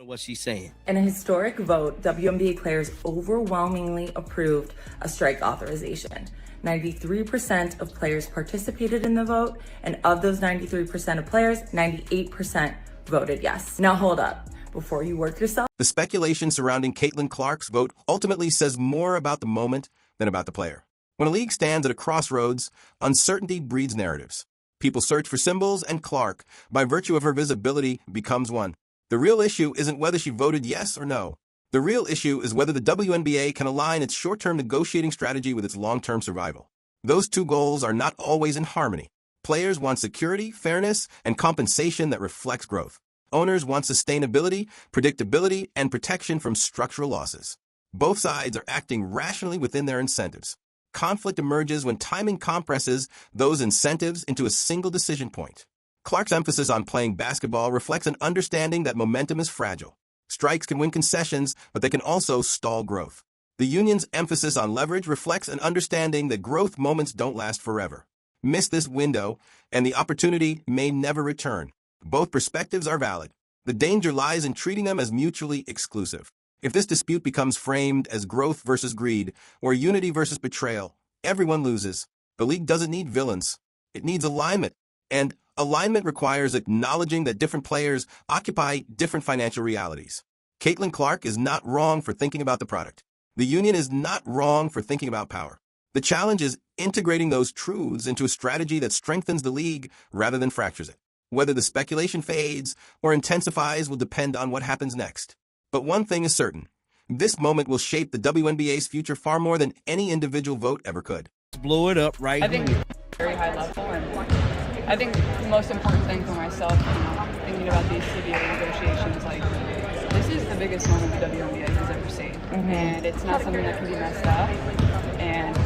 what she's saying. In a historic vote, WNBA players overwhelmingly approved a strike authorization. 93% of players participated in the vote, and of those 93% of players, 98% voted yes. Now hold up. Before you work yourself. The speculation surrounding Caitlin Clark's vote ultimately says more about the moment than about the player. When a league stands at a crossroads, uncertainty breeds narratives. People search for symbols, and Clark, by virtue of her visibility, becomes one. The real issue isn't whether she voted yes or no. The real issue is whether the WNBA can align its short-term negotiating strategy with its long-term survival. Those two goals are not always in harmony. Players want security, fairness, and compensation that reflects growth. Owners want sustainability, predictability, and protection from structural losses. Both sides are acting rationally within their incentives. Conflict emerges when timing compresses those incentives into a single decision point. Clark's emphasis on playing basketball reflects an understanding that momentum is fragile. Strikes can win concessions, but they can also stall growth. The union's emphasis on leverage reflects an understanding that growth moments don't last forever. Miss this window, and the opportunity may never return. Both perspectives are valid. The danger lies in treating them as mutually exclusive. If this dispute becomes framed as growth versus greed, or unity versus betrayal, everyone loses. The league doesn't need villains. It needs alignment. And alignment requires acknowledging that different players occupy different financial realities. Caitlin Clark is not wrong for thinking about the product. The union is not wrong for thinking about power. The challenge is integrating those truths into a strategy that strengthens the league rather than fractures it. Whether the speculation fades or intensifies will depend on what happens next. But one thing is certain. This moment will shape the WNBA's future far more than any individual vote ever could. Blow it up right I think here. Very high level, and I think the most important thing for myself, thinking about these CBA negotiations, like, this is the biggest moment the WNBA has ever seen. And it's not something that can be messed up. And,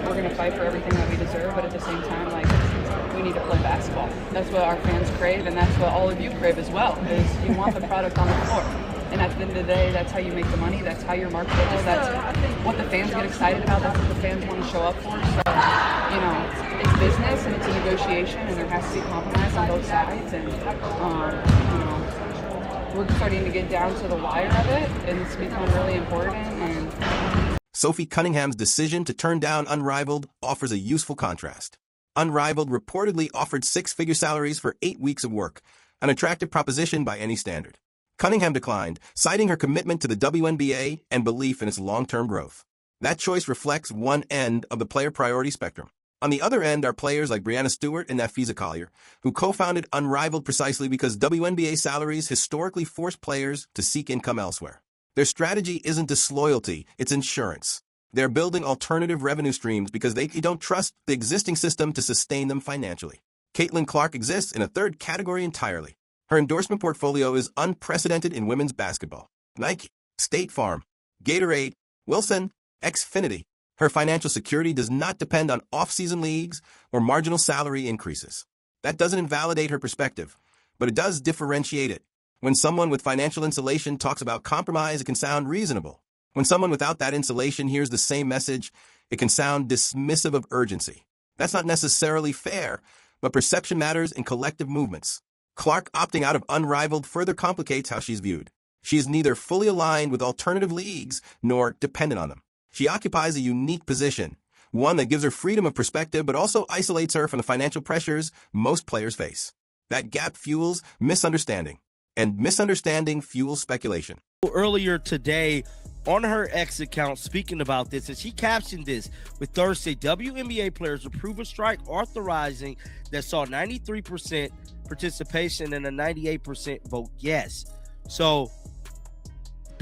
we're going to fight for everything that we deserve, but at the same time, like, we need to play basketball. That's what our fans crave, and that's what all of you crave as well, is you want the product on the floor. And at the end of the day, that's how you make the money, that's how you're marketable, that's what the fans get excited about, that's what the fans want to show up for. So, it's business and it's a negotiation, and there has to be compromise on both sides, and, we're starting to get down to the wire of it, and it's become really important. And Sophie Cunningham's decision to turn down Unrivaled offers a useful contrast. Unrivaled reportedly offered six-figure salaries for 8 weeks of work, an attractive proposition by any standard. Cunningham declined, citing her commitment to the WNBA and belief in its long-term growth. That choice reflects one end of the player priority spectrum. On the other end are players like Breanna Stewart and Nafisa Collier, who co-founded Unrivaled precisely because WNBA salaries historically forced players to seek income elsewhere. Their strategy isn't disloyalty, it's insurance. They're building alternative revenue streams because they don't trust the existing system to sustain them financially. Caitlin Clark exists in a third category entirely. Her endorsement portfolio is unprecedented in women's basketball. Nike, State Farm, Gatorade, Wilson, Xfinity. Her financial security does not depend on off-season leagues or marginal salary increases. That doesn't invalidate her perspective, but it does differentiate it. When someone with financial insulation talks about compromise, it can sound reasonable. When someone without that insulation hears the same message, it can sound dismissive of urgency. That's not necessarily fair, but perception matters in collective movements. Clark opting out of Unrivaled further complicates how she's viewed. She is neither fully aligned with alternative leagues nor dependent on them. She occupies a unique position, one that gives her freedom of perspective but also isolates her from the financial pressures most players face. That gap fuels misunderstanding, and misunderstanding fuels speculation. Earlier today, on her X account, speaking about this, and she captioned this with Thursday, WNBA players approve a strike authorizing that saw 93% participation and a 98% vote yes. So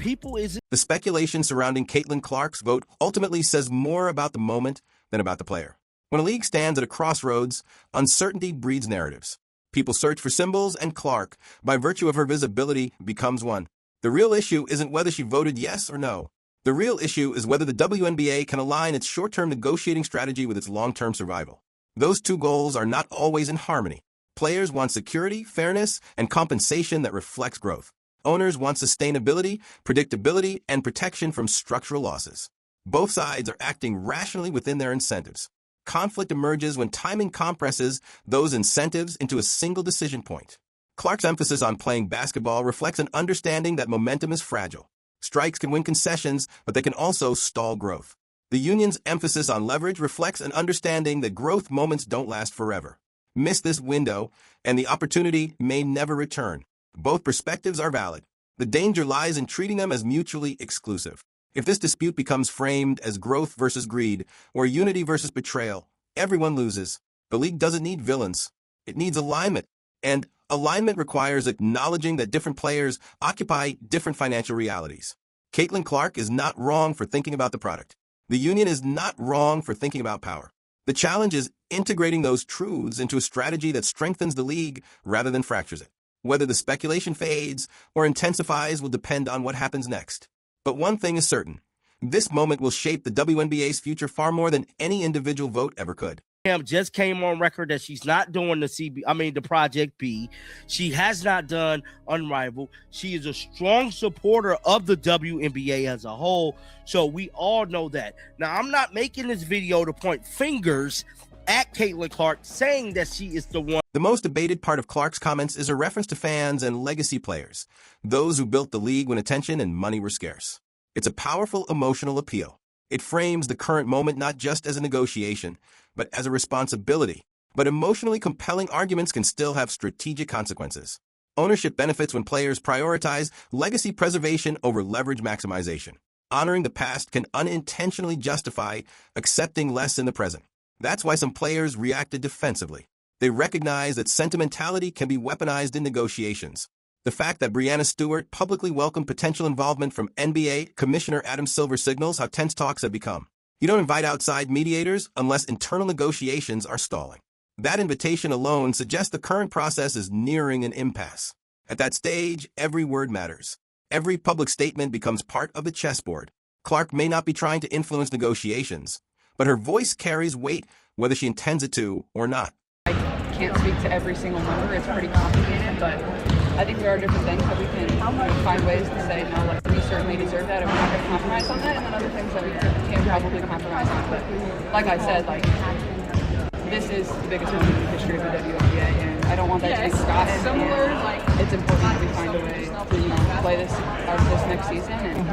the speculation surrounding Caitlin Clark's vote ultimately says more about the moment than about the player. When a league stands at a crossroads, uncertainty breeds narratives. People search for symbols, and Clark, by virtue of her visibility, becomes one. The real issue isn't whether she voted yes or no. The real issue is whether the WNBA can align its short-term negotiating strategy with its long-term survival. Those two goals are not always in harmony. Players want security, fairness, and compensation that reflects growth. Owners want sustainability, predictability, and protection from structural losses. Both sides are acting rationally within their incentives. Conflict emerges when timing compresses those incentives into a single decision point. Clark's emphasis on playing basketball reflects an understanding that momentum is fragile. Strikes can win concessions, but they can also stall growth. The union's emphasis on leverage reflects an understanding that growth moments don't last forever. Miss this window, and the opportunity may never return. Both perspectives are valid. The danger lies in treating them as mutually exclusive. If this dispute becomes framed as growth versus greed, or unity versus betrayal, everyone loses. The league doesn't need villains. It needs alignment. And alignment requires acknowledging that different players occupy different financial realities. Caitlin Clark is not wrong for thinking about the product. The union is not wrong for thinking about power. The challenge is integrating those truths into a strategy that strengthens the league rather than fractures it. Whether the speculation fades or intensifies will depend on what happens next. But one thing is certain. This moment will shape the WNBA's future far more than any individual vote ever could. Just came on record that she's not doing the Project B. She has not done Unrivaled. She is a strong supporter of the WNBA as a whole, so we all know that. Now, I'm not making this video to point fingers at Caitlin Clark, saying that she is the one. The most debated part of Clark's comments is a reference to fans and legacy players, those who built the league when attention and money were scarce. It's a powerful emotional appeal. It frames the current moment not just as a negotiation, but as a responsibility. But emotionally compelling arguments can still have strategic consequences. Ownership benefits when players prioritize legacy preservation over leverage maximization. Honoring the past can unintentionally justify accepting less in the present. That's why some players reacted defensively. They recognize that sentimentality can be weaponized in negotiations. The fact that Breanna Stewart publicly welcomed potential involvement from NBA Commissioner Adam Silver signals how tense talks have become. You don't invite outside mediators unless internal negotiations are stalling. That invitation alone suggests the current process is nearing an impasse. At that stage, every word matters. Every public statement becomes part of the chessboard. Clark may not be trying to influence negotiations, but her voice carries weight whether she intends it to or not. I can't speak to every single number. It's pretty complicated, but I think there are different things that we can find ways to say, no, like, we certainly deserve that and we're not going to compromise on that, and then other things that we can probably compromise on. But like I said, like, this is the biggest moment in the history of the WNBA, and I don't want that to be forgotten. It's important that we find a way to play this next season, and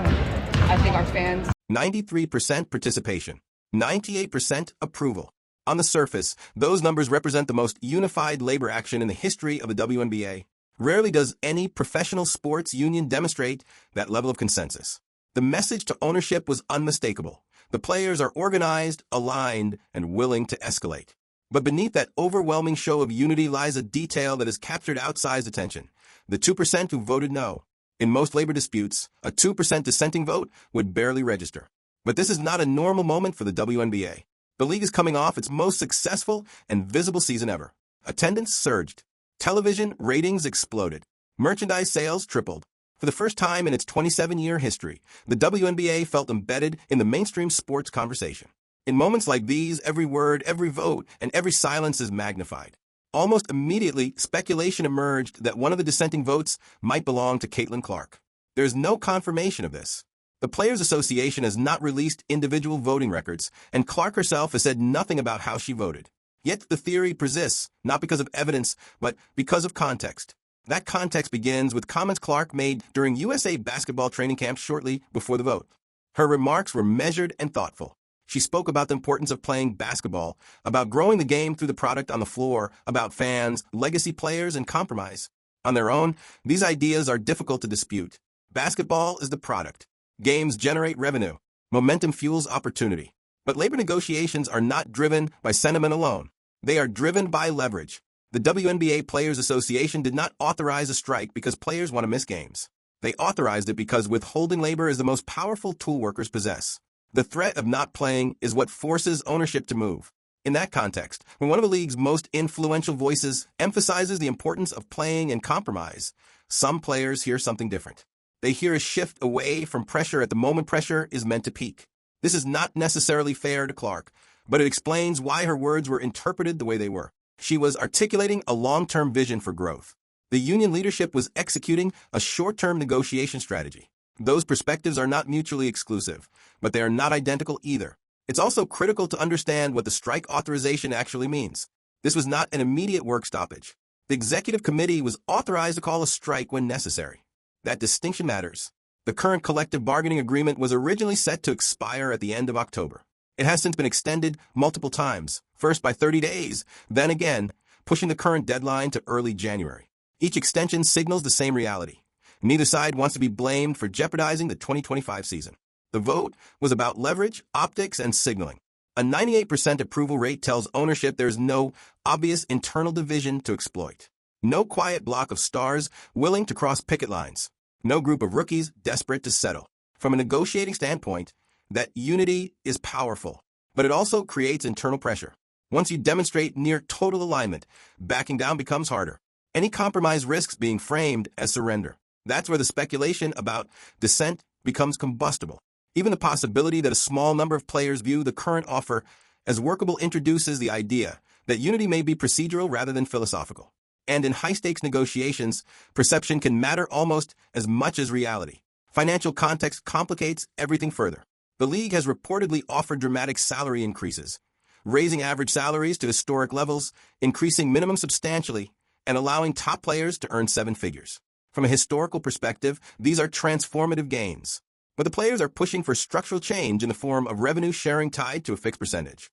I think our fans... 93% participation, 98% approval. On the surface, those numbers represent the most unified labor action in the history of the WNBA. Rarely does any professional sports union demonstrate that level of consensus. The message to ownership was unmistakable. The players are organized, aligned, and willing to escalate. But beneath that overwhelming show of unity lies a detail that has captured outsized attention: the 2% who voted no. In most labor disputes, a 2% dissenting vote would barely register. But this is not a normal moment for the WNBA. The league is coming off its most successful and visible season ever. Attendance surged. Television ratings exploded. Merchandise sales tripled. For the first time in its 27-year history, the WNBA felt embedded in the mainstream sports conversation. In moments like these, every word, every vote, and every silence is magnified. Almost immediately, speculation emerged that one of the dissenting votes might belong to Caitlin Clark. There is no confirmation of this. The Players Association has not released individual voting records, and Clark herself has said nothing about how she voted. Yet the theory persists, not because of evidence, but because of context. That context begins with comments Clark made during USA basketball training camp shortly before the vote. Her remarks were measured and thoughtful. She spoke about the importance of playing basketball, about growing the game through the product on the floor, about fans, legacy players, and compromise. On their own, these ideas are difficult to dispute. Basketball is the product. Games generate revenue. Momentum fuels opportunity. But labor negotiations are not driven by sentiment alone. They are driven by leverage. The WNBA Players Association did not authorize a strike because players want to miss games. They authorized it because withholding labor is the most powerful tool workers possess. The threat of not playing is what forces ownership to move. In that context, when one of the league's most influential voices emphasizes the importance of playing and compromise, some players hear something different. They hear a shift away from pressure at the moment pressure is meant to peak. This is not necessarily fair to Clark, but it explains why her words were interpreted the way they were. She was articulating a long-term vision for growth. The union leadership was executing a short-term negotiation strategy. Those perspectives are not mutually exclusive, but they are not identical either. It's also critical to understand what the strike authorization actually means. This was not an immediate work stoppage. The executive committee was authorized to call a strike when necessary. That distinction matters. The current collective bargaining agreement was originally set to expire at the end of October. It has since been extended multiple times, first by 30 days, then again, pushing the current deadline to early January. Each extension signals the same reality. Neither side wants to be blamed for jeopardizing the 2025 season. The vote was about leverage, optics, and signaling. A 98% approval rate tells ownership there's no obvious internal division to exploit. No quiet block of stars willing to cross picket lines. No group of rookies desperate to settle. From a negotiating standpoint, that unity is powerful, but it also creates internal pressure. Once you demonstrate near total alignment, backing down becomes harder. Any compromise risks being framed as surrender. That's where the speculation about dissent becomes combustible. Even the possibility that a small number of players view the current offer as workable introduces the idea that unity may be procedural rather than philosophical. And in high-stakes negotiations, perception can matter almost as much as reality. Financial context complicates everything further. The league has reportedly offered dramatic salary increases, raising average salaries to historic levels, increasing minimum substantially, and allowing top players to earn seven figures. From a historical perspective, these are transformative gains. But the players are pushing for structural change in the form of revenue sharing tied to a fixed percentage.